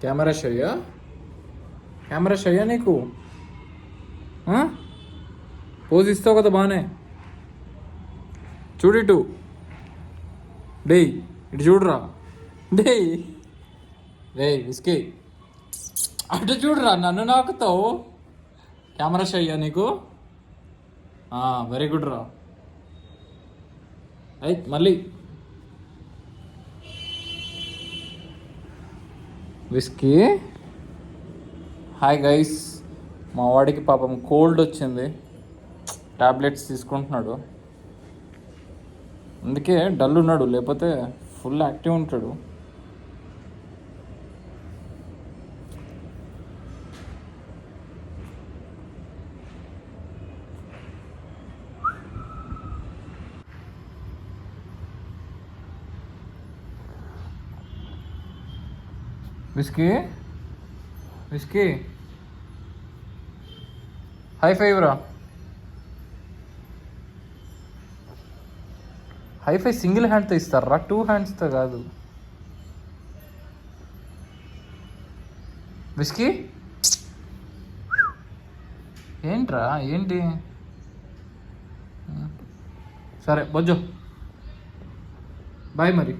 Camera షయ్యా, camera షయ్యా నీకు? Pose ఇస్తావు కదా బాగానే. చూడు ఇటు, డేయ్ ఇటు చూడురా, డేయ్ రే విస్కీ అటు చూడురా, నన్ను నాకుతావు. కెమెరా షయ్యా నీకు? వెరీ గుడ్ రా. అయితే మళ్ళీ విస్కీ. హాయ్ గైస్, మా వాడికి పాపం కోల్డ్ వచ్చింది, టాబ్లెట్స్ తీసుకుంటున్నాడు, అందుకే డల్ ఉన్నాడు, లేకపోతే ఫుల్ యాక్టివ్ ఉంటాడు. విస్కీ, విస్కీ హై ఫైవ్ రా. హైఫై సింగిల్ హ్యాండ్తో ఇస్తారా, 2 హ్యాండ్స్తో కాదు. విస్కీ ఏంట్రా, ఏంటి? సరే బొజ్జో, బాయ్ మరి.